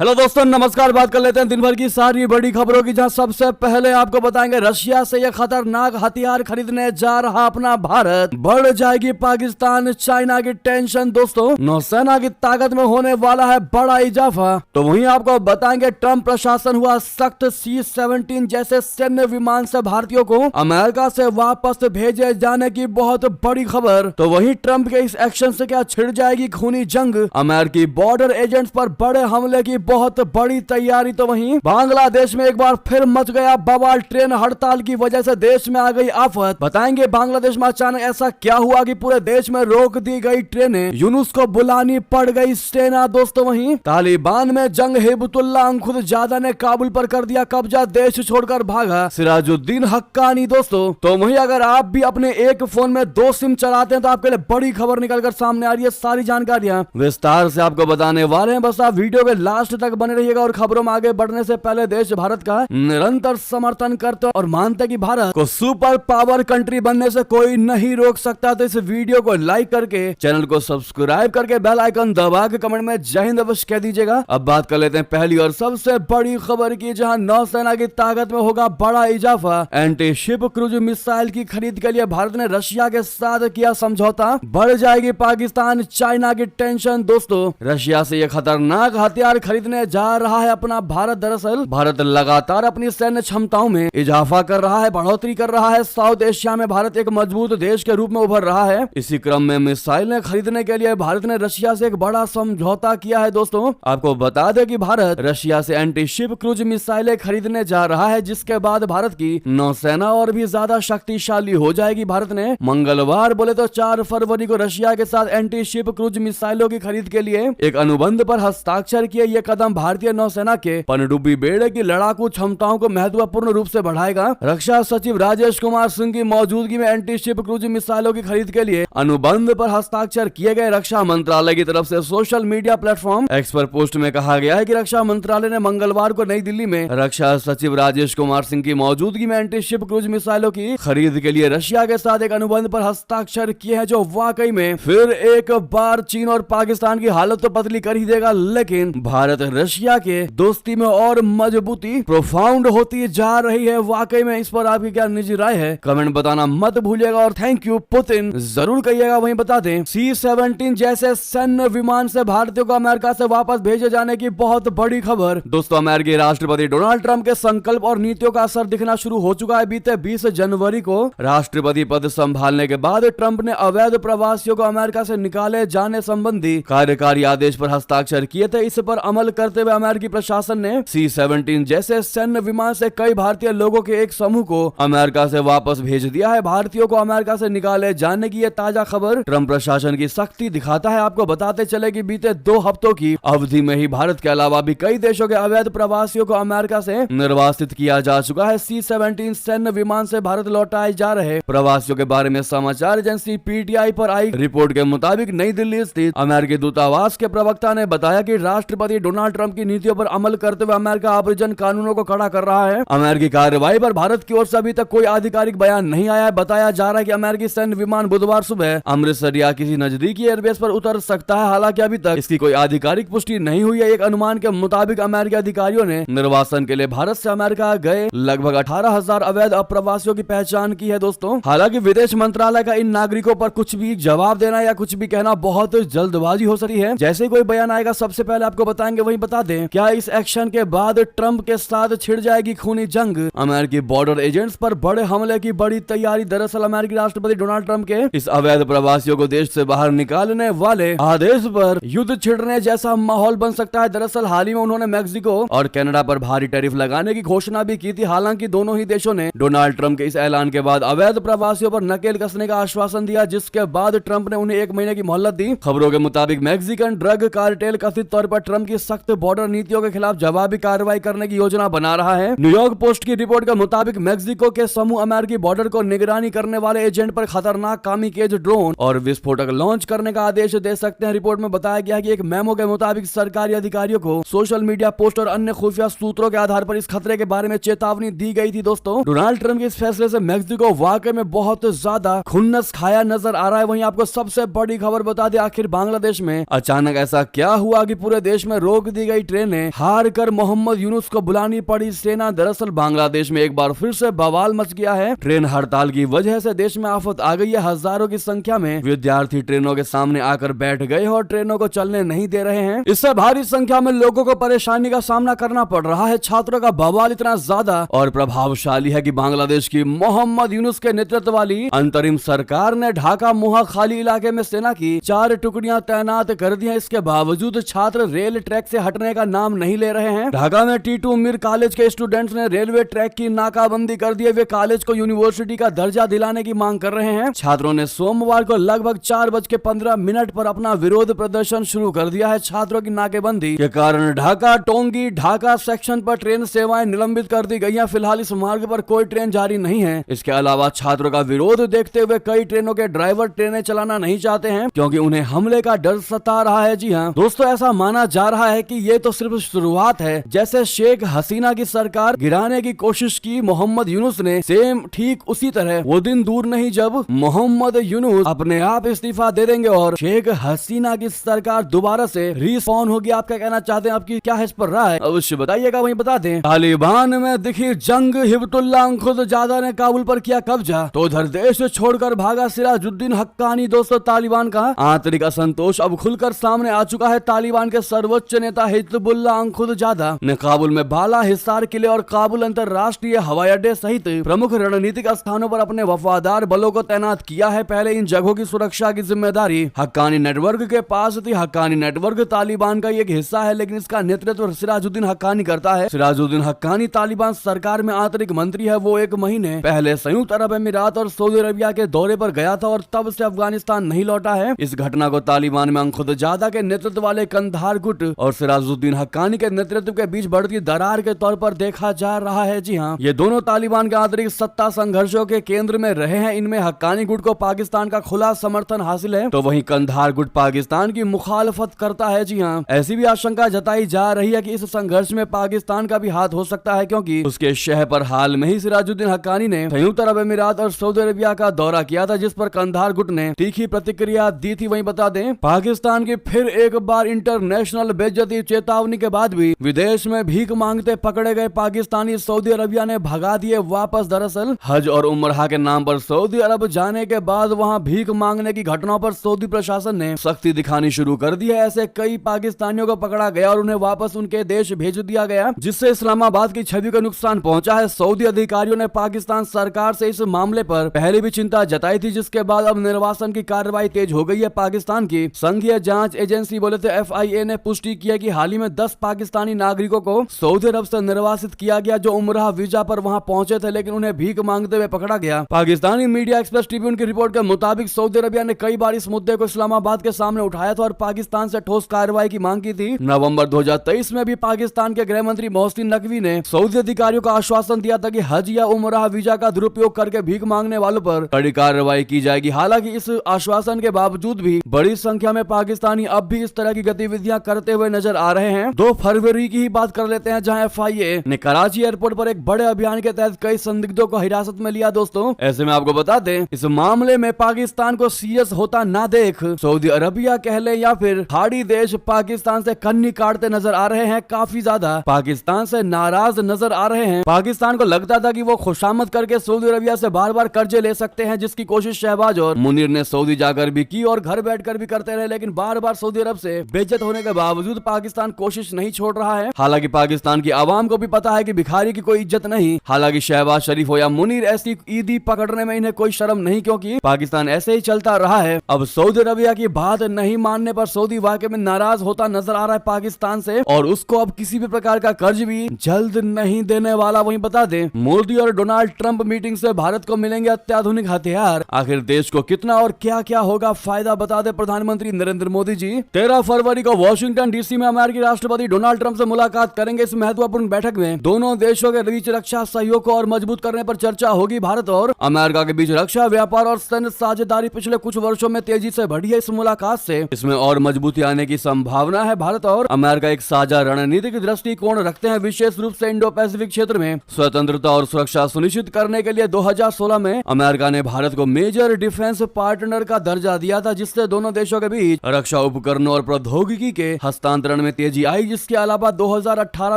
Hello दोस्तों, नमस्कार। बात कर लेते हैं दिन भर की सारी बड़ी खबरों की, जहां सबसे पहले आपको बताएंगे रशिया से ये खतरनाक हथियार खरीदने जा रहा अपना भारत। बढ़ जाएगी पाकिस्तान चाइना की टेंशन। दोस्तों, नौसेना की ताकत में होने वाला है बड़ा इजाफा। तो वहीं आपको बताएंगे ट्रंप प्रशासन हुआ सख्त। C-17 जैसे सैन्य विमान से भारतीयों को अमेरिका से वापस भेजे जाने की बहुत बड़ी खबर। तो वहीं ट्रंप के इस एक्शन से क्या छिड़ जाएगी खूनी जंग? अमेरिकी बॉर्डर एजेंट्स पर बड़े हमले की बहुत बड़ी तैयारी। तो वहीं बांग्लादेश में एक बार फिर मच गया बवाल। ट्रेन हड़ताल की वजह से देश में आ गई आफत। बताएंगे बांग्लादेश में अचानक ऐसा क्या हुआ कि पूरे देश में रोक दी गई ट्रेनें, यूनुस को बुलानी पड़ गई सेना। दोस्तों, वहीं तालिबान में जंग, हिब्बुतुल्लाह अंखुदजादा ने काबुल पर कर दिया कब्जा, देश छोड़कर भागा सिराजुद्दीन हक्कानी। दोस्तों, तो वहीं अगर आप भी अपने एक फोन में 2 सिम चलाते हैं तो आपके लिए बड़ी खबर निकलकर सामने आ रही है। सारी जानकारियां विस्तार से आपको बताने वाले हैं, बस आप वीडियो के लास्ट तक बने रहिएगा। और खबरों में आगे बढ़ने से पहले देश भारत का निरंतर समर्थन करते और मानते कि भारत को सुपर पावर कंट्री बनने से कोई नहीं रोक सकता। तो इस वीडियो को लाइक करके, चैनल को सब्सक्राइब करके, बेल आइकन दबा के कमेंट में जय हिंद अवश्य कह दीजिएगा। अब बात कर लेते हैं पहली और सबसे बड़ी खबर की, जहां नौसेना की ताकत में होगा बड़ा इजाफा। एंटी शिप क्रूज मिसाइल की खरीद के लिए भारत ने रशिया के साथ किया समझौता। बढ़ जाएगी पाकिस्तान चाइना की टेंशन। दोस्तों, रशिया से यह खतरनाक हथियार खरीदने जा रहा है अपना भारत। दरअसल भारत लगातार अपनी सैन्य क्षमताओं में इजाफा कर रहा है, बढ़ोतरी कर रहा है। साउथ एशिया में भारत एक मजबूत देश के रूप में उभर रहा है। इसी क्रम में मिसाइलें खरीदने के लिए भारत ने रशिया से एक बड़ा समझौता किया है। दोस्तों, आपको बता दें कि भारत रशिया से एंटी शिप क्रूज मिसाइलें खरीदने जा रहा है, जिसके बाद भारत की नौसेना और भी ज्यादा शक्तिशाली हो जाएगी। भारत ने मंगलवार बोले तो 4 फरवरी को रशिया के साथ एंटी शिप क्रूज मिसाइलों की खरीद के लिए एक अनुबंध पर हस्ताक्षर किए। ये कदम भारतीय नौसेना के पनडुब्बी बेड़े की लड़ाकू क्षमताओं को महत्वपूर्ण रूप से बढ़ाएगा। रक्षा सचिव राजेश कुमार सिंह की मौजूदगी में एंटी शिप क्रूज मिसाइलों की खरीद के लिए अनुबंध पर हस्ताक्षर किए गए। रक्षा मंत्रालय की तरफ से सोशल मीडिया प्लेटफॉर्म एक्स पर पोस्ट में कहा गया है कि रक्षा मंत्रालय ने मंगलवार को नई दिल्ली में रक्षा सचिव राजेश कुमार सिंह की मौजूदगी में एंटी शिप क्रूज मिसाइलों की खरीद के लिए रशिया के साथ एक अनुबंध पर हस्ताक्षर किए हैं, जो वाकई में फिर एक बार चीन और पाकिस्तान की हालत तो पतली कर ही देगा, लेकिन भारत रशिया के दोस्ती में और मजबूती प्रोफाउंड होती जा रही है। वाकई में इस पर आपकी क्या निजी राय है, कमेंट बताना मत भूलिएगा। और थैंक यू पुतिन जरूर कहिएगा। वहीं बता दें, C-17 जैसे सैन्य विमान से भारतीयों को अमेरिका से वापस भेजे जाने की बहुत बड़ी खबर। दोस्तों, अमेरिकी राष्ट्रपति डोनाल्ड ट्रंप के संकल्प और नीतियों का असर दिखना शुरू हो चुका है। बीते 20 जनवरी को राष्ट्रपति पद संभालने के बाद ट्रंप ने अवैध प्रवासियों को अमेरिका से निकाले जाने संबंधी कार्यकारी आदेश पर हस्ताक्षर किए थे। इस पर अमल करते हुए अमेरिकी प्रशासन ने C-17 जैसे सैन्य विमान से कई भारतीय लोगों के एक समूह को अमेरिका से वापस भेज दिया है। भारतीयों को अमेरिका से निकाले जाने की यह ताजा खबर ट्रंप प्रशासन की सख्ती दिखाता है। आपको बताते चले कि बीते 2 हफ्तों की अवधि में ही भारत के अलावा भी कई देशों के अवैध प्रवासियों को अमेरिका से निर्वासित किया जा चुका है। C-17 सैन्य विमान से भारत लौटाए जा रहे प्रवासियों के बारे में समाचार एजेंसी PTI पर आई रिपोर्ट के मुताबिक नई दिल्ली स्थित अमेरिकी दूतावास के प्रवक्ता ने बताया कि राष्ट्रपति डोनाल्ड ट्रंप की नीतियों पर अमल करते हुए अमेरिका अभियोजन कानूनों को खड़ा कर रहा है। अमेरिकी कार्रवाई पर भारत की ओर से अभी तक कोई आधिकारिक बयान नहीं आया है। बताया जा रहा है कि अमेरिकी सैन्य विमान बुधवार सुबह अमृतसर या किसी नजदीकी एयरबेस पर उतर सकता है। हालांकि अभी तक इसकी कोई आधिकारिक पुष्टि नहीं हुई है। एक अनुमान के मुताबिक अमेरिकी अधिकारियों ने निर्वासन के लिए भारत से अमेरिका गए लगभग 18,000 अवैध अप्रवासियों की पहचान की है। दोस्तों, हालांकि विदेश मंत्रालय का इन नागरिकों पर कुछ भी जवाब देना या कुछ भी कहना बहुत जल्दबाजी हो सकती है। जैसे कोई बयान आएगा सबसे पहले आपको बताएंगे। वहीं बता दें, क्या इस एक्शन के बाद ट्रंप के साथ छिड़ जाएगी खूनी जंग? अमेरिकी बॉर्डर एजेंट्स पर बड़े हमले की बड़ी तैयारी। दरअसल अमेरिकी राष्ट्रपति डोनाल्ड ट्रंप के इस अवैध प्रवासियों को देश से बाहर निकालने वाले आदेश पर युद्ध छिड़ने जैसा माहौल बन सकता है। दरअसल हाल ही में उन्होंने मेक्सिको और कनाडा पर भारी टैरिफ लगाने की घोषणा भी की थी। हालांकि दोनों ही देशों ने डोनाल्ड ट्रंप के इस ऐलान के बाद अवैध प्रवासियों पर नकेल कसने का आश्वासन दिया, जिसके बाद ट्रंप ने उन्हें 1 महीने की मोहलत दी। खबरों के मुताबिक मैक्सिकन ड्रग कार्टेल कथित तौर पर ट्रंप की सख्त बॉर्डर नीतियों के खिलाफ जवाबी कार्रवाई करने की योजना बना रहा है। न्यूयॉर्क पोस्ट की रिपोर्ट के मुताबिक मैक्सिको के समूह अमेरिकी बॉर्डर को निगरानी करने वाले एजेंट पर खतरनाक कामिकेज ड्रोन और विस्फोटक लॉन्च करने का आदेश दे सकते हैं। रिपोर्ट में बताया गया कि एक मेमो के मुताबिक सरकारी अधिकारियों को सोशल मीडिया पोस्ट और अन्य खुफिया सूत्रों के आधार पर इस खतरे के बारे में चेतावनी दी गई थी। दोस्तों, डोनाल्ड ट्रंप के इस फैसले से मैक्सिको वाकई में बहुत ज्यादा खुन्नस खाया नजर आ रहा है। वहीं आपको सबसे बड़ी खबर बता दें, आखिर बांग्लादेश में अचानक ऐसा क्या हुआ कि पूरे देश में रोक रोक दी गई ट्रेनें, हार कर मोहम्मद यूनुस को बुलानी पड़ी सेना। दरअसल बांग्लादेश में एक बार फिर से बवाल मच गया है। ट्रेन हड़ताल की वजह से देश में आफत आ गई है। हजारों की संख्या में विद्यार्थी ट्रेनों के सामने आकर बैठ गए और ट्रेनों को चलने नहीं दे रहे हैं। इससे भारी संख्या में लोगों को परेशानी का सामना करना पड़ रहा है। छात्रों का बवाल इतना ज्यादा और प्रभावशाली है कि बांग्लादेश की मोहम्मद यूनुस के नेतृत्व वाली अंतरिम सरकार ने ढाका मुहा खाली इलाके में सेना की 4 टुकड़ियां तैनात कर दी हैं। इसके बावजूद छात्र रेल ट्रैक से हटने का नाम नहीं ले रहे हैं। ढाका में टीटू मीर कॉलेज के स्टूडेंट्स ने रेलवे ट्रैक की नाकाबंदी कर दी है। वे कॉलेज को यूनिवर्सिटी का दर्जा दिलाने की मांग कर रहे हैं। छात्रों ने सोमवार को लगभग 4:15 पर अपना विरोध प्रदर्शन शुरू कर दिया है। छात्रों की नाकेबंदी के कारण ढाका टोंगी ढाका सेक्शन पर ट्रेन सेवाएं निलंबित कर दी गई हैं। फिलहाल इस मार्ग पर कोई ट्रेन जारी नहीं है। इसके अलावा छात्रों का विरोध देखते हुए कई ट्रेनों के ड्राइवर ट्रेनें चलाना नहीं चाहते हैं क्योंकि उन्हें हमले का डर सता रहा है। जी हाँ दोस्तों, ऐसा माना जा रहा है कि ये तो सिर्फ शुरुआत है। जैसे शेख हसीना की सरकार गिराने की कोशिश की मोहम्मद यूनुस ने, सेम ठीक उसी तरह वो दिन दूर नहीं जब मोहम्मद यूनुस अपने आप इस्तीफा दे देंगे और शेख हसीना की सरकार दोबारा से रिस्पॉन होगी। आप क्या कहना चाहते हैं? आपकी क्या इस पर राय अवश्य बताइएगा। वहीं बता दें, तालिबान में दिखी जंग, हिब्बुल्लाह खुदजादा ने काबुल पर किया कब्जा तो उधर देश छोड़कर भागा सिराजुद्दीन हक्कानी। दोस्तों, तालिबान का आंतरिक असंतोष अब खुलकर सामने आ चुका है। तालिबान के सर्वोच्च नेता हिब्बुल्लाह खुदजादा ने काबुल में बाला, हिसार किले और काबुल अंतरराष्ट्रीय हवाई अड्डे सहित प्रमुख रणनीतिक स्थानों पर अपने वफादार बलों को तैनात किया है। पहले इन जगहों की सुरक्षा की जिम्मेदारी हक्कानी नेटवर्क के पास थी। हक्कानी नेटवर्क तालिबान का एक हिस्सा है, लेकिन इसका नेतृत्व सिराजुद्दीन हक्कानी करता है। सिराजुद्दीन हक्कानी तालिबान सरकार में आंतरिक मंत्री है। वो 1 महीने पहले संयुक्त अरब अमीरात और सऊदी अरबिया के दौरे पर गया था और तब से अफगानिस्तान नहीं लौटा है। इस घटना को तालिबान में खुदजादा के नेतृत्व वाले कंधार गुट और सिराजुद्दीन हक्कानी के नेतृत्व के बीच बढ़ती दरार के तौर पर देखा जा रहा है। जी हाँ, ये दोनों तालिबान के आंतरिक सत्ता संघर्षों के केंद्र में रहे हैं। इनमें हक्कानी गुट को पाकिस्तान का खुला समर्थन हासिल है तो वहीं कंधार गुट पाकिस्तान की मुखालफत करता है। जी हाँ, ऐसी भी आशंका जताई जा रही है कि इस संघर्ष में पाकिस्तान का भी हाथ हो सकता है क्योंकि उसके शहर पर हाल में ही सिराजुद्दीन हक्कानी ने संयुक्त अरब अमीरात और सऊदी अरबिया का दौरा किया था, जिस पर कंधार गुट ने तीखी प्रतिक्रिया दी थी। वहीं बता दें, पाकिस्तान की फिर एक बार इंटरनेशनल बेइज्जती, चेतावनी के बाद भी विदेश में भीख मांगते पकड़े गए पाकिस्तानी सऊदी अरबिया ने भगा दिए वापस। दरअसल हज और उम्रह के नाम पर सऊदी अरब जाने के बाद वहां भीख मांगने की घटनाओं पर सऊदी प्रशासन ने सख्ती दिखानी शुरू कर दी है। ऐसे कई पाकिस्तानियों को पकड़ा गया और उन्हें वापस उनके देश भेज दिया गया, जिससे इस्लामाबाद की छवि को नुकसान पहुंचा है। सऊदी अधिकारियों ने पाकिस्तान सरकार से इस मामले पर पहले भी चिंता जताई थी, जिसके बाद अब निर्वासन की कार्रवाई तेज हो गई है। पाकिस्तान की संघीय जांच एजेंसी बोले थे FIA ने पुष्टि की है कि हाल ही में 10 पाकिस्तानी नागरिकों को सऊदी अरब से निर्वासित किया गया जो उम्रह वीजा पर वहां पहुंचे थे, लेकिन उन्हें भीख मांगते हुए पकड़ा गया। पाकिस्तानी मीडिया एक्सप्रेस ट्रिब्यून की रिपोर्ट के मुताबिक सऊदी अरबिया ने कई बार इस मुद्दे को इस्लामाबाद के सामने उठाया था और पाकिस्तान से ठोस कार्रवाई की मांग की थी। नवंबर 2023 में भी पाकिस्तान के गृह मंत्री मोहसिन नकवी ने सऊदी अधिकारियों को आश्वासन दिया था कि हज या उम्रह वीजा का दुरुपयोग करके भीख मांगने वालों पर कड़ी कार्रवाई की जाएगी। हालांकि इस आश्वासन के बावजूद भी बड़ी संख्या में पाकिस्तानी अब भी इस तरह की गतिविधियां करते हुए नजर आ रहे हैं। 2 फरवरी की ही बात कर लेते हैं, जहां FIA ने कराची एयरपोर्ट पर एक बड़े अभियान के तहत कई संदिग्धों को हिरासत में लिया। दोस्तों, ऐसे में आपको बता दें, इस मामले में पाकिस्तान को सीरियस होता ना देख सऊदी अरबिया कह ले या फिर खाड़ी देश पाकिस्तान से कन्नी काटते नजर आ रहे हैं। काफी ज्यादा पाकिस्तान से नाराज नजर आ रहे हैं। पाकिस्तान को लगता था कि वो खुशामद करके सऊदी अरबिया से बार बार कर्जे ले सकते हैं, जिसकी कोशिश शहबाज और मुनीर ने सऊदी जाकर भी की और घर बैठकर भी करते रहे, लेकिन बार बार सऊदी अरब से बेइज्जत होने के बावजूद पाकिस्तान कोशिश नहीं छोड़ रहा है। हालांकि पाकिस्तान की आवाम को भी पता है कि भिखारी की कोई इज्जत नहीं। हालांकि शहबाज शरीफ हो या मुनीर, ऐसी ईदी पकड़ने में इन्हें कोई शर्म नहीं, क्योंकि पाकिस्तान ऐसे ही चलता रहा है। अब सऊदी अरबिया की बात नहीं मानने पर सऊदी वाकई में नाराज होता नजर आ रहा है पाकिस्तान से और उसको अब किसी भी प्रकार का कर्ज भी जल्द नहीं देने वाला। वहीं बता दें, मोदी और डोनाल्ड ट्रंप मीटिंग से भारत को मिलेंगे अत्याधुनिक हथियार। आखिर देश को कितना और क्या क्या होगा फायदा, बता दे प्रधानमंत्री नरेंद्र मोदी जी 13 फरवरी को वॉशिंगटन DC में अमेरिकी राष्ट्रपति डोनाल्ड ट्रंप से मुलाकात करेंगे। इस महत्वपूर्ण बैठक में दोनों देशों के बीच रक्षा सहयोग को और मजबूत करने पर चर्चा होगी। भारत और अमेरिका के बीच रक्षा, व्यापार और सैन्य साझेदारी पिछले कुछ वर्षों में तेजी से बढ़ी है। इस मुलाकात से इसमें और मजबूती आने की संभावना है। भारत और अमेरिका एक साझा रणनीतिक दृष्टिकोण रखते हैं, विशेष रूप से इंडो पैसिफिक क्षेत्र में स्वतंत्रता और सुरक्षा सुनिश्चित करने के लिए 2016 में अमेरिका ने भारत को मेजर डिफेंस पार्टनर का दर्जा दिया था, जिससे दोनों देशों के बीच रक्षा उपकरणों और प्रौद्योगिकी के हस्तांतरण वितरण में तेजी आई, जिसके अलावा 2018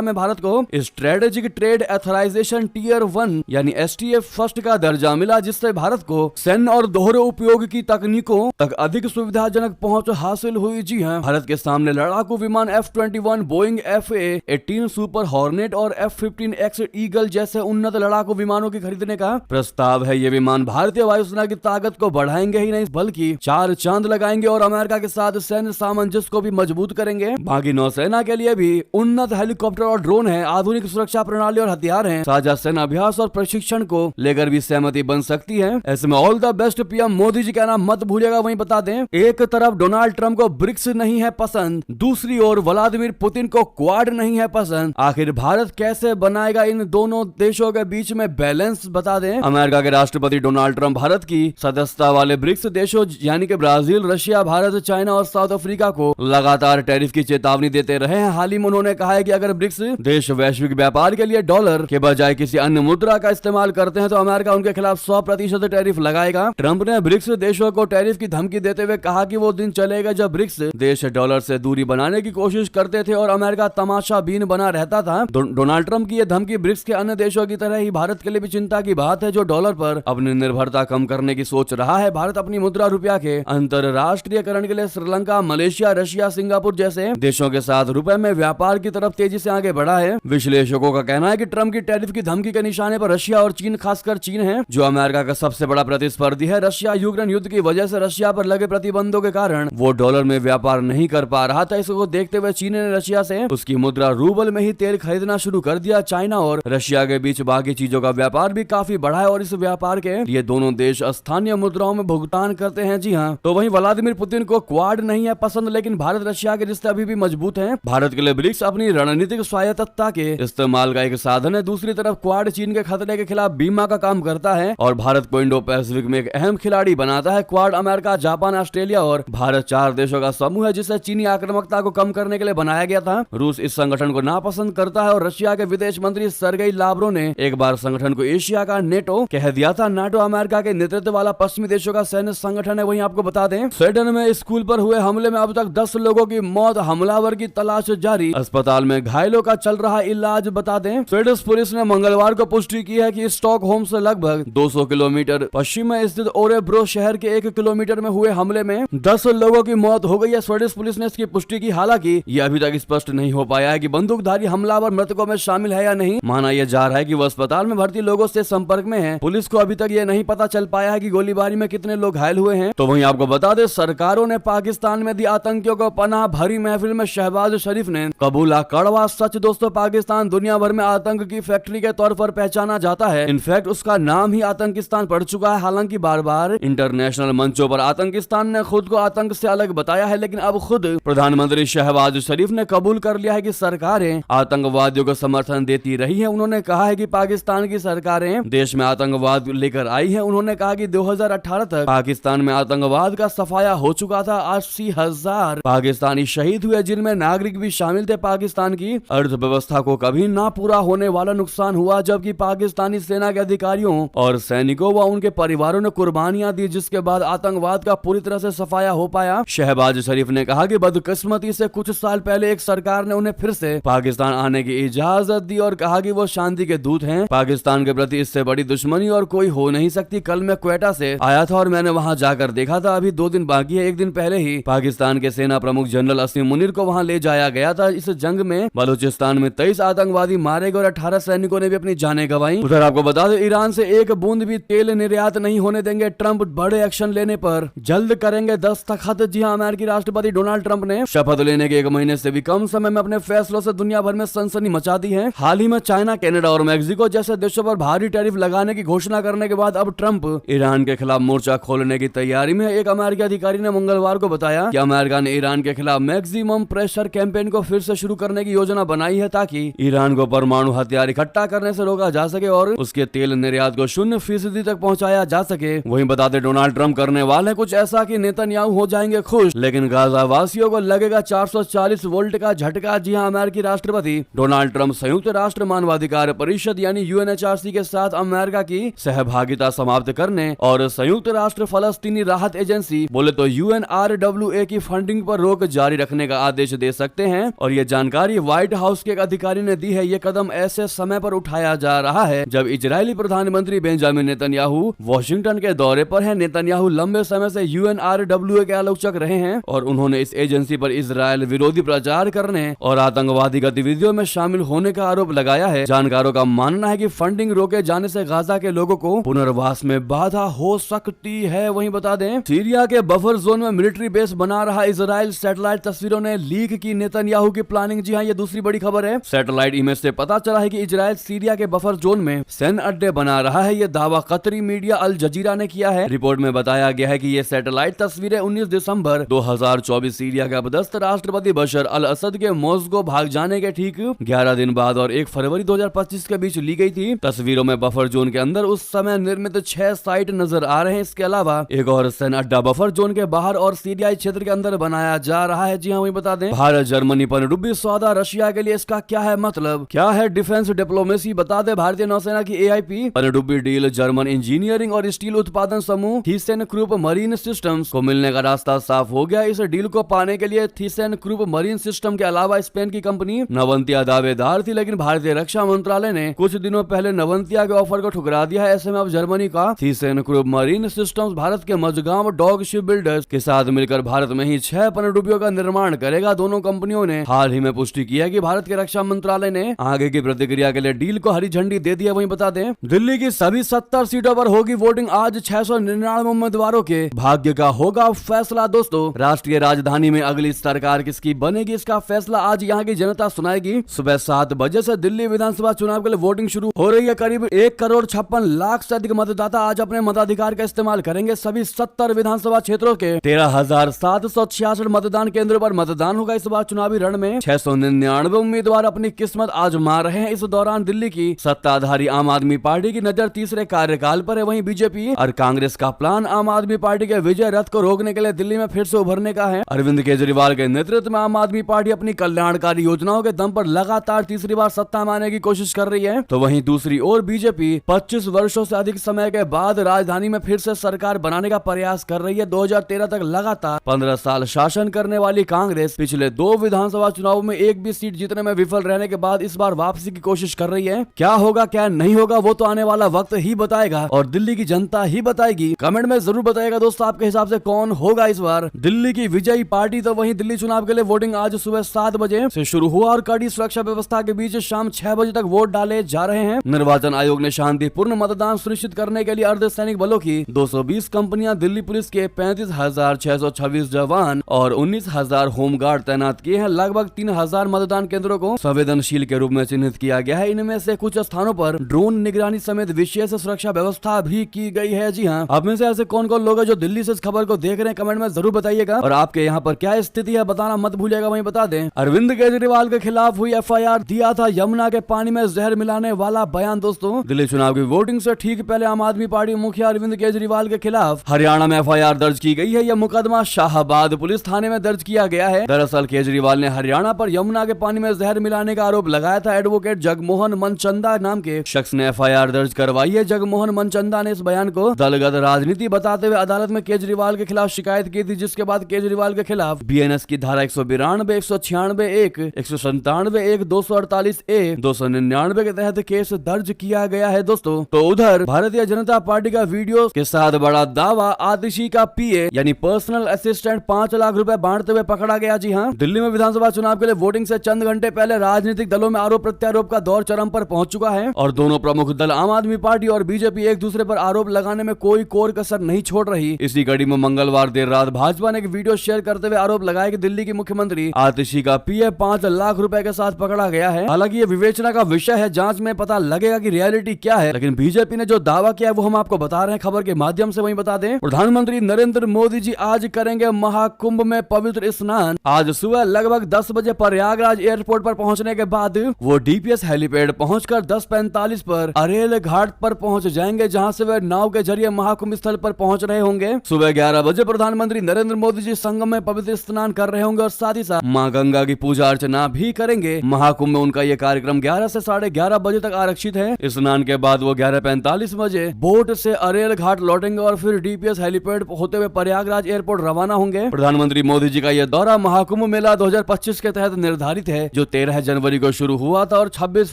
में भारत को स्ट्रेटेजिक ट्रेड ऑथराइजेशन टियर 1 यानी STF फर्स्ट का दर्जा मिला, जिससे भारत को सैन्य और दोहरे उपयोग की तकनीकों तक अधिक सुविधाजनक पहुंच हासिल हुई। जी हां, भारत के सामने लड़ाकू विमान F-21, Boeing FA-18 super hornet और F-15X ईगल जैसे उन्नत लड़ाकू विमानों की खरीदने का प्रस्ताव है। ये विमान भारतीय वायुसेना की ताकत को बढ़ाएंगे ही नहीं, बल्कि चार चांद लगाएंगे और अमेरिका के साथ सैन्य सामंजस्य को भी मजबूत करेंगे। बाकी नौसेना के लिए भी उन्नत हेलीकॉप्टर और ड्रोन है, आधुनिक सुरक्षा प्रणाली और हथियार हैं। साझा सेना अभ्यास और प्रशिक्षण को लेकर भी सहमति बन सकती है। ऐसे में all the best PM Modi ji का नाम मत भूलिएगा। वहीं बता दें, एक तरफ डोनाल्ड ट्रंप को ब्रिक्स नहीं है पसंद, दूसरी ओर व्लादिमीर पुतिन को क्वाड नहीं है पसंद। आखिर भारत कैसे बनाएगा इन दोनों देशों के बीच में बैलेंस, बता दें। अमेरिका के राष्ट्रपति डोनाल्ड ट्रंप भारत की सदस्यता वाले ब्रिक्स देशों यानी कि ब्राजील, रशिया, भारत, चाइना और साउथ अफ्रीका को लगातार टैरिफ की चेतावनी देते रहे हैं। हाल ही में उन्होंने कहा है कि अगर ब्रिक्स देश वैश्विक व्यापार के लिए डॉलर के बजाय किसी अन्य मुद्रा का इस्तेमाल करते हैं तो अमेरिका उनके खिलाफ 100% टैरिफ लगाएगा। ट्रंप ने ब्रिक्स देशों को टैरिफ की धमकी देते हुए कहा कि वो दिन चलेगा जब ब्रिक्स देश डॉलर से दूरी बनाने की कोशिश करते थे और अमेरिका तमाशाबीन बना रहता था। डोनाल्ड ट्रंप की यह धमकी ब्रिक्स के अन्य देशों की तरह ही भारत के लिए भी चिंता की बात है, जो डॉलर पर अपनी निर्भरता कम करने की सोच रहा है। भारत अपनी मुद्रा रुपया के अंतरराष्ट्रीयकरण के लिए श्रीलंका, मलेशिया, रशिया, सिंगापुर जैसे देशों के साथ रुपए में व्यापार की तरफ तेजी से आगे बढ़ा है। विश्लेषकों का कहना है कि ट्रंप की टैरिफ की धमकी के निशाने पर रशिया और चीन, खासकर चीन है, जो अमेरिका का सबसे बड़ा प्रतिस्पर्धी है। रशिया यूक्रेन युद्ध की वजह से रशिया पर लगे प्रतिबंधों के कारण वो डॉलर में व्यापार नहीं कर पा रहा था। इसको देखते हुए चीन ने रशिया से उसकी मुद्रा रूबल में ही तेल खरीदना शुरू कर दिया। चाइना और रशिया के बीच बाकी चीजों का व्यापार भी काफी बढ़ा है और इस व्यापार के लिए दोनों देश स्थानीय मुद्राओं में भुगतान करते हैं। जी हाँ, तो वहीं व्लादिमीर पुतिन को क्वाड नहीं है पसंद, लेकिन भारत रशिया के रिश्ते अभी भी मजबूत हैं। भारत के लिए ब्रिक्स अपनी रणनीतिक स्वायत्तता के इस्तेमाल का एक साधन है। दूसरी तरफ क्वाड चीन के खतरे के खिलाफ बीमा का काम करता है और भारत को इंडो पैसिफिक में एक अहम खिलाड़ी बनाता है। क्वाड अमेरिका, जापान, ऑस्ट्रेलिया और भारत चार देशों का समूह है, जिसे चीनी आक्रामकता को कम करने के लिए बनाया गया था। रूस इस संगठन को नापसंद करता है और रशिया के विदेश मंत्री सर्गेई लावरोव ने एक बार संगठन को एशिया का नेटो कह दिया था। नाटो अमेरिका के नेतृत्व वाला पश्चिमी देशों का सैन्य संगठन है। वहीं आपको बता दें, स्वीडन में स्कूल पर हुए हमले में अब तक 10 लोगों की मौत, हमलावर की तलाश जारी, अस्पताल में घायलों का चल रहा इलाज। बता दें, स्वीडिश पुलिस ने मंगलवार को पुष्टि की है कि स्टॉकहोम से लगभग 200 किलोमीटर पश्चिम में स्थित ओरेब्रो शहर के 1 किलोमीटर में हुए हमले में 10 लोगों की मौत हो गई है। स्वीडिश पुलिस ने इसकी पुष्टि की, हालांकि यह अभी तक स्पष्ट नहीं हो पाया है कि बंदूकधारी हमलावर मृतकों में शामिल है या नहीं। माना यह जा रहा है कि वह अस्पताल में भर्ती लोगों से संपर्क में है। पुलिस को अभी तक यह नहीं पता चल पाया है कि गोलीबारी में कितने लोग घायल हुए हैं। तो वहीं आपको बता दें, सरकारों ने पाकिस्तान में दी आतंकियों को पनाह, भरी महफिल में शहबाज शरीफ ने कबूला कड़वा सच। दोस्तों, पाकिस्तान दुनिया भर में आतंक की फैक्ट्री के तौर पर पहचाना जाता है। इनफैक्ट उसका नाम ही आतंकिस्तान पड़ चुका है। हालांकि बार बार इंटरनेशनल मंचों पर आतंकिस्तान ने खुद को आतंक से अलग बताया है, लेकिन अब खुद प्रधानमंत्री शहबाज शरीफ ने कबूल कर लिया है कि सरकारें आतंकवादियों को समर्थन देती रही है। उन्होंने कहा है कि पाकिस्तान की सरकारें देश में आतंकवाद लेकर आई है। उन्होंने कहा कि 2018 तक पाकिस्तान में आतंकवाद का सफाया हो चुका था। 80,000 पाकिस्तानी शहीद हुए, जिनमें नागरिक भी शामिल थे। पाकिस्तान की अर्थव्यवस्था को कभी ना पूरा होने वाला नुकसान हुआ, जबकि पाकिस्तानी सेना के अधिकारियों और सैनिकों व उनके परिवारों ने कुर्बानियां दी, जिसके बाद आतंकवाद का पूरी तरह से सफाया हो पाया। शहबाज शरीफ ने कहा कि बदकिस्मती से कुछ साल पहले एक सरकार ने उन्हें फिर से पाकिस्तान आने की इजाजत दी और कहा कि वो शांति के दूत हैं। पाकिस्तान के प्रति इससे बड़ी दुश्मनी और कोई हो नहीं सकती। कल मैं क्वेटा से आया था और मैंने वहां जाकर देखा था। अभी 2 दिन बाकी है। 1 दिन पहले ही पाकिस्तान के सेना प्रमुख जनरल असीम मुनीर को वहां ले जाया गया था। इस जंग में बलूचिस्तान में 23 आतंकवादी मारे गए और 18 सैनिकों ने भी अपनी जानें गंवाई। उधर आपको बता दें, ईरान से एक बूंद भी तेल निर्यात नहीं होने देंगे। ट्रंप बड़े एक्शन लेने पर जल्द करेंगे दस्तखत। जी हां, अमेरिकी राष्ट्रपति डोनाल्ड ट्रंप ने शपथ लेने के 1 महीने से भी कम समय में अपने फैसलों से दुनिया भर में सनसनी मचा दी है। हाल ही में चाइना, कनाडा और मेक्सिको जैसे देशों पर भारी टैरिफ लगाने की घोषणा करने के बाद अब ट्रंप ईरान के खिलाफ मोर्चा खोलने की तैयारी में। एक अमेरिकी अधिकारी ने मंगलवार को बताया कि अमेरिका ने ईरान के खिलाफ मैक्सिमम प्रेशर कैंपेन को फिर से शुरू करने की योजना बनाई है, ताकि ईरान को परमाणु हथियार इकट्ठा करने से रोका जा सके और उसके तेल निर्यात को 0% तक पहुंचाया जा सके। वहीं बता दें, डोनाल्ड ट्रंप करने वाले कुछ ऐसा कि नेतन्याहू हो जाएंगे खुश, लेकिन गाजा वासियों को लगेगा 440 वोल्ट का झटका। जी हां, अमेरिकी राष्ट्रपति डोनाल्ड ट्रंप संयुक्त राष्ट्र मानवाधिकार परिषद यानी UNHRC के साथ अमेरिका की सहभागिता समाप्त करने और संयुक्त राष्ट्र फलस्तीनी राहत एजेंसी बोले तो UNRWA की फंडिंग पर रोक जारी रखने का आदेश निर्देश दे सकते हैं। और ये जानकारी व्हाइट हाउस के एक अधिकारी ने दी है। ये कदम ऐसे समय पर उठाया जा रहा है जब इजरायली प्रधानमंत्री बेंजामिन नेतन्याहू वॉशिंगटन के दौरे पर है। नेतन्याहू लंबे समय से UNRWA के आलोचक रहे हैं और उन्होंने इस एजेंसी पर इजरायल विरोधी प्रचार करने और आतंकवादी गतिविधियों में शामिल होने का आरोप लगाया है। जानकारों का मानना है कि फंडिंग रोके जाने से गाजा के लोगों को पुनर्वास में बाधा हो सकती है। वहीं बता दें, सीरिया के बफर जोन में मिलिट्री बेस बना रहा इजराइल। सैटेलाइट तस्वीरों ने लीक की नेतन्याहू की प्लानिंग। जी हाँ, ये दूसरी बड़ी खबर है। सैटेलाइट इमेज से पता चला है कि इजराइल सीरिया के बफर जोन में सैन्य अड्डे बना रहा है। ये दावा कतरी मीडिया अल जजीरा ने किया है। रिपोर्ट में बताया गया है कि ये सैटेलाइट तस्वीरें 19 दिसंबर 2024 सीरिया के अपदस्थ राष्ट्रपति बशर अल असद के मॉस्को भाग जाने के ठीक 11 दिन बाद और 1 फरवरी 2025 के बीच ली गई थी। तस्वीरों में बफर जोन के अंदर उस समय निर्मित 6 साइट नजर आ रहे हैं। इसके अलावा एक और सैन्य अड्डा बफर जोन के बाहर और सीरियाई क्षेत्र के अंदर बनाया जा रहा है। जी हाँ, वही बता दें, भारत जर्मनी पनडुब्बी सौदा रशिया के लिए इसका क्या है मतलब, क्या है डिफेंस डिप्लोमेसी। बता दें, भारतीय नौसेना की AIP पनडुब्बी डील जर्मन इंजीनियरिंग और स्टील उत्पादन समूह थीसेनक्रूप मरीन सिस्टम्स को मिलने का रास्ता साफ हो गया। इस डील को पाने के लिए थीसेनक्रूप मरीन सिस्टम के अलावा स्पेन की कंपनी नवंतिया दावेदार थी, लेकिन भारतीय रक्षा मंत्रालय ने कुछ दिनों पहले नवंतिया के ऑफर को ठुकरा दिया है। ऐसे में अब जर्मनी का थीसेनक्रूप मरीन सिस्टम्स भारत के मजगांव डॉग शिप बिल्डर्स के साथ मिलकर भारत में ही 6 पनडुब्बियों का निर्माण करेगा। दोनों कंपनियों ने हाल ही में पुष्टि की है कि भारत के रक्षा मंत्रालय ने आगे की प्रतिक्रिया के लिए डील को हरी झंडी दे दी है। वहीं बता दें, दिल्ली की सभी 70 सीटों पर होगी वोटिंग। आज 699 उम्मीदवारों के भाग्य का होगा फैसला। दोस्तों, राष्ट्रीय राजधानी में अगली सरकार किसकी बनेगी, इसका फैसला आज यहाँ की जनता सुनाएगी। सुबह 7 बजे से दिल्ली विधानसभा चुनाव के लिए वोटिंग शुरू हो रही है। करीब 1,56,00,000 से अधिक मतदाता आज अपने मताधिकार का इस्तेमाल करेंगे। सभी 70 विधानसभा क्षेत्रों के 13,766 मतदान केंद्रों पर मतदान होगा। इस बार चुनावी रण में 699 उम्मीदवार अपनी किस्मत आजमा रहे हैं। इस दौरान दिल्ली की सत्ताधारी आम आदमी पार्टी की नजर तीसरे कार्यकाल पर है। वहीं बीजेपी और कांग्रेस का प्लान आम आदमी पार्टी के विजय रथ को रोकने के लिए दिल्ली में फिर से उभरने का है। अरविंद केजरीवाल के नेतृत्व में आम आदमी पार्टी अपनी कल्याणकारी योजनाओं के दम पर लगातार तीसरी बार सत्ता में आने की कोशिश कर रही है। तो वहीं दूसरी ओर बीजेपी 25 वर्षों से अधिक समय के बाद राजधानी में फिर से सरकार बनाने का प्रयास कर रही है। 2013 तक लगातार 15 साल शासन करने वाली कांग्रेस पिछले 2 विधानसभा चुनाव में एक भी सीट जीतने में विफल रहने के बाद इस बार वापसी की कोशिश कर रही है। क्या होगा क्या नहीं होगा वो तो आने वाला वक्त ही बताएगा और दिल्ली की जनता ही बताएगी। कमेंट में जरूर बताइएगा दोस्तों, आपके हिसाब से कौन होगा इस बार दिल्ली की विजयी पार्टी। तो वहीं दिल्ली चुनाव के लिए वोटिंग आज सुबह 7 बजे से शुरू हुआ और कड़ी सुरक्षा व्यवस्था के बीच शाम 6 बजे तक वोट डाले जा रहे हैं। निर्वाचन आयोग ने शांतिपूर्ण मतदान सुनिश्चित करने के लिए अर्धसैनिक बलों की 220 कंपनियां, दिल्ली पुलिस के 35,626 जवान और 19,000 होमगार्ड तैनात किए हैं। लगभग 3,000 मतदान केंद्रों को संवेदनशील के रूप में चिन्हित किया गया है। इनमें से कुछ स्थानों पर ड्रोन निगरानी समेत विशेष सुरक्षा व्यवस्था भी की गई है। जी हाँ, आप में से ऐसे कौन कौन लोग हैं जो दिल्ली से इस खबर को देख रहे हैं, कमेंट में जरूर बताइएगा और आपके यहाँ पर क्या स्थिति है बताना मत भूलिएगा। वहीं बता दें, अरविंद केजरीवाल के खिलाफ हुई FIR, दिया था यमुना के पानी में जहर मिलाने वाला बयान। दोस्तों, दिल्ली चुनाव की वोटिंग से ठीक पहले आम आदमी पार्टी मुखिया अरविंद केजरीवाल के खिलाफ हरियाणा में FIR दर्ज की गई है। यह मुकदमा शाहबाद पुलिस थाने में दर्ज किया गया है। दरअसल केजरीवाल ने हरियाणा पर यमुना के पानी में जहर मिलाने का आरोप लगाया था। एडवोकेट जगमोहन मनचंदा नाम के शख्स ने FIR दर्ज करवाई है। जगमोहन मनचंदा ने इस बयान को दलगत राजनीति बताते हुए अदालत में केजरीवाल के खिलाफ शिकायत की थी, जिसके बाद केजरीवाल के खिलाफ BNS की धारा 192, 196(1), 197(1), 248(a), 299 के तहत केस दर्ज किया गया है। दोस्तों, तो उधर भारतीय जनता पार्टी का वीडियो के साथ बड़ा दावा, आतिशी का PA यानी पर्सनल असिस्टेंट 5 लाख रुपए बांटते हुए पकड़ा गया। जी हाँ, दिल्ली में विधानसभा चुनाव के लिए वोटिंग से चंद घंटे पहले राजनीतिक दलों में आरोप प्रत्यारोप का दौर चरम पर पहुंच चुका है और दोनों प्रमुख दल आम आदमी पार्टी और बीजेपी एक दूसरे पर आरोप लगाने में कोई कोर कसर नहीं छोड़ रही। इसी कड़ी में मंगलवार देर रात भाजपा ने एक वीडियो शेयर करते हुए आरोप लगाया कि दिल्ली की मुख्यमंत्री आतिशी का PA 5 लाख रुपए के साथ पकड़ा गया है। हालांकि ये विवेचना का विषय है, जांच में पता लगेगा कि रियलिटी क्या है, लेकिन बीजेपी ने जो दावा किया है वो हम आपको बता रहे हैं खबर के माध्यम से। वहीं बता दें, प्रधानमंत्री नरेंद्र मोदी जी आज करेंगे महाकुंभ में पवित्र स्नान। आज सुबह लगभग 10 बजे प्रयागराज एयरपोर्ट पर पहुंचने के बाद वो DPS हेलीपैड पहुंचकर 10:45 पर अरेल घाट पर पहुंच जाएंगे, जहां से वे नाव के जरिए महाकुंभ स्थल पर पहुंच रहे होंगे। सुबह 11 बजे प्रधानमंत्री नरेंद्र मोदी जी संगम में पवित्र स्नान कर रहे होंगे और साथ ही साथ मां गंगा की पूजा अर्चना भी करेंगे। महाकुंभ में उनका यह कार्यक्रम 11 से 11:30 बजे तक आरक्षित है। स्नान के बाद वो 11:45 बजे बोट से अरेल घाट लौटेंगे और फिर DPS हेलीपैड होते हुए प्रयागराज एयरपोर्ट रवाना होंगे। प्रधानमंत्री मोदी जी का यह दौरा महाकुंभ महाकुंभ मेला 2025 के तहत निर्धारित है, जो 13 जनवरी को शुरू हुआ था और 26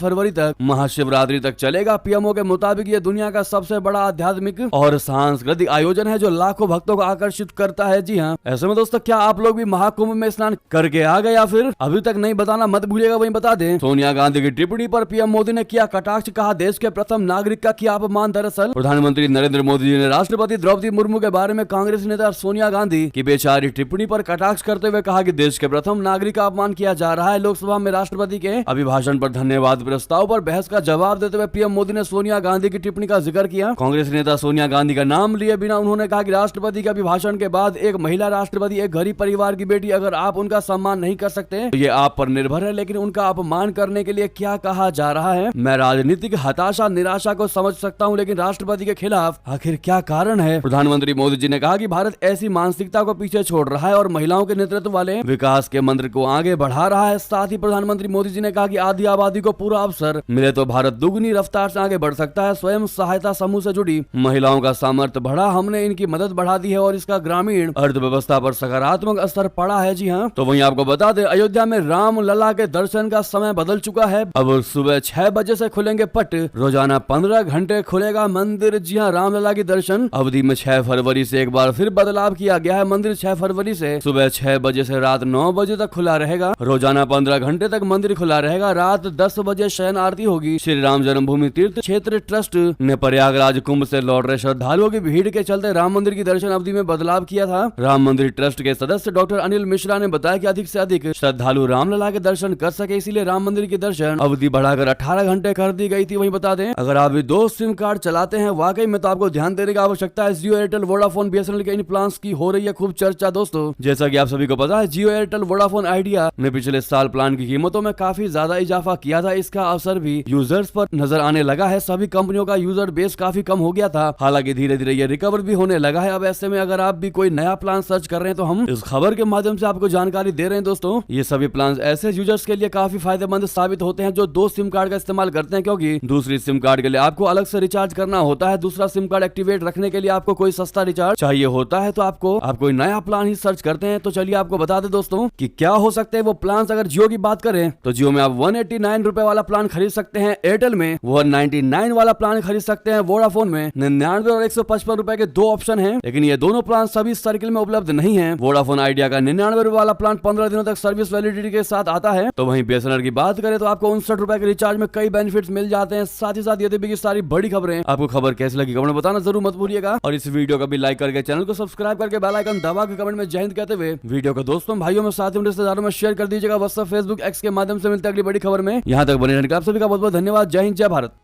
फरवरी तक महाशिवरात्रि तक चलेगा। पीएमओ के मुताबिक ये दुनिया का सबसे बड़ा आध्यात्मिक और सांस्कृतिक आयोजन है जो लाखों भक्तों को आकर्षित करता है। जी हाँ, ऐसे में दोस्तों क्या आप लोग भी महाकुंभ में स्नान करके आ गए या फिर अभी तक नहीं? बताना मत भूलिएगा। वहीं बता दें, सोनिया गांधी की टिप्पणी पर पीएम मोदी ने किया कटाक्ष, कहा देश के प्रथम नागरिक का किया अपमान। दरअसल प्रधानमंत्री नरेंद्र मोदी जी ने राष्ट्रपति द्रौपदी मुर्मू के बारे में कांग्रेस नेता सोनिया गांधी की बेचारी टिप्पणी पर कटाक्ष करते हुए कहा कि देश के प्रथम नागरिक का अपमान किया जा रहा है। लोकसभा में राष्ट्रपति के अभिभाषण पर धन्यवाद प्रस्ताव पर बहस का जवाब देते हुए पीएम मोदी ने सोनिया गांधी की टिप्पणी का जिक्र किया। कांग्रेस नेता सोनिया गांधी का नाम लिए बिना उन्होंने कहा कि राष्ट्रपति के अभिभाषण के बाद एक महिला राष्ट्रपति, एक गरीब परिवार की बेटी, अगर आप उनका सम्मान नहीं कर सकते तो ये आप पर निर्भर है, लेकिन उनका अपमान करने के लिए क्या कहा जा रहा है? मैं राजनीतिक हताशा निराशा को समझ सकता हूं, लेकिन राष्ट्रपति के खिलाफ आखिर क्या कारण है? प्रधानमंत्री मोदी जी ने कहा कि भारत ऐसी मानसिकता को पीछे छोड़ रहा है और महिलाओं के नेतृत्व वाले विकास के मंत्र को आगे बढ़ा रहा है। साथ ही प्रधानमंत्री मोदी जी ने कहा कि आदि आबादी को पूरा अवसर मिले तो भारत दुगनी रफ्तार से आगे बढ़ सकता है। स्वयं सहायता समूह से जुड़ी महिलाओं का सामर्थ्य बढ़ा, हमने इनकी मदद बढ़ा दी है और इसका ग्रामीण अर्थव्यवस्था पर सकारात्मक असर पड़ा है। जी हाँ, तो वहीं आपको बता दें, अयोध्या में राम लला के दर्शन का समय बदल चुका है। अब सुबह 6 बजे से खुलेंगे पट, रोजाना 15 घंटे खुलेगा मंदिर। जी हाँ, रामलला की दर्शन अवधि में 6 फरवरी से एक बार फिर बदलाव किया गया है। मंदिर 6 फरवरी से सुबह 6 बजे से रात 9 बजे तक खुला रहेगा। रोजाना 15 घंटे तक मंदिर खुला रहेगा। रात 10 बजे शयन आरती होगी। श्री राम जन्मभूमि तीर्थ क्षेत्र ट्रस्ट ने प्रयागराज कुंभ से लौट रहे श्रद्धालुओं की भीड़ के चलते राम मंदिर की दर्शन अवधि में बदलाव किया था। राम मंदिर ट्रस्ट के सदस्य डॉक्टर अनिल मिश्रा ने बताया कि अधिक से अधिक श्रद्धालु रामलला के दर्शन कर सके, इसीलिए राम मंदिर की दर्शन अवधि बढ़ाकर 18 घंटे कर दी गई थी। वहीं बता दें, अगर आप भी 2 सिम कार्ड चलाते हैं वाकई में तो आपको ध्यान देने की आवश्यकता है। जियो, एयरटेल, वोडाफोन, बीएसएनएल के इन प्लान्स की हो रही है खूब चर्चा। दोस्तों, जैसा कि आप सभी को पता है, जियो, एयरटेल, वोडाफोन आइडिया ने पिछले साल प्लान की कीमतों में काफी ज्यादा इजाफा किया था। इसका असर भी यूजर्स पर नजर आने लगा है। सभी कंपनियों का यूजर बेस काफी कम हो गया था, हालांकि धीरे धीरे ये रिकवर भी होने लगा है। अब ऐसे में अगर आप भी कोई नया प्लान सर्च कर रहे हैं तो हम इस खबर के माध्यम से आपको जानकारी दे रहे हैं। दोस्तों, ये सभी प्लान ऐसे यूजर्स के लिए काफी फायदेमंद साबित होते हैं जो 2 सिम कार्ड का इस्तेमाल करते हैं, क्योंकि दूसरी सिम कार्ड के लिए आपको अलग से रिचार्ज करना होता है। दूसरा सिम कार्ड एक्टिवेट रखने के लिए आपको कोई सस्ता रिचार्ज चाहिए होता है, तो आप कोई नया प्लान ही सर्च करते हैं। तो चलिए आपको बता दें दोस्तों कि क्या हो सकते हैं वो प्लान। अगर जियो की बात करें तो जियो में आप 189 रुपए वाला प्लान खरीद सकते हैं, एयरटेल में 199 वाला प्लान खरीद सकते हैं, वोडाफोन में 99 और 155 रुपए के 2 ऑप्शन हैं, लेकिन ये दोनों प्लान सभी सर्किल में उपलब्ध नहीं है। वोडाफोन आइडिया का 99 रुपए वाला प्लान 15 दिनों तक सर्विस वैलिडिटी के साथ आता है। तो वहीं बीएसएनएल की बात करें तो आपको 59 रुपए के रिचार्ज में कई बेनिफिट्स मिल जाते हैं। साथ ही साथ ये भी सारी बड़ी खबरें। आपको खबर कैसी लगी कमेंट में बताना जरूर मत भूलिएगा, और इस वीडियो को भी लाइक करके चैनल को सब्सक्राइब करके बेल आइकन दबा के कमेंट में जय हिंद कहते हुए वीडियो को दोस्तों, भाइयों में, साथियों में, रिश्तेदारों में शेयर कर दीजिएगा। व्हाट्सएप, फेसबुक, एक्स के माध्यम से मिलते अगली बड़ी खबर में। यहाँ तक बने रहने का आप सभी का बहुत बहुत धन्यवाद। जय हिंद, जय भारत।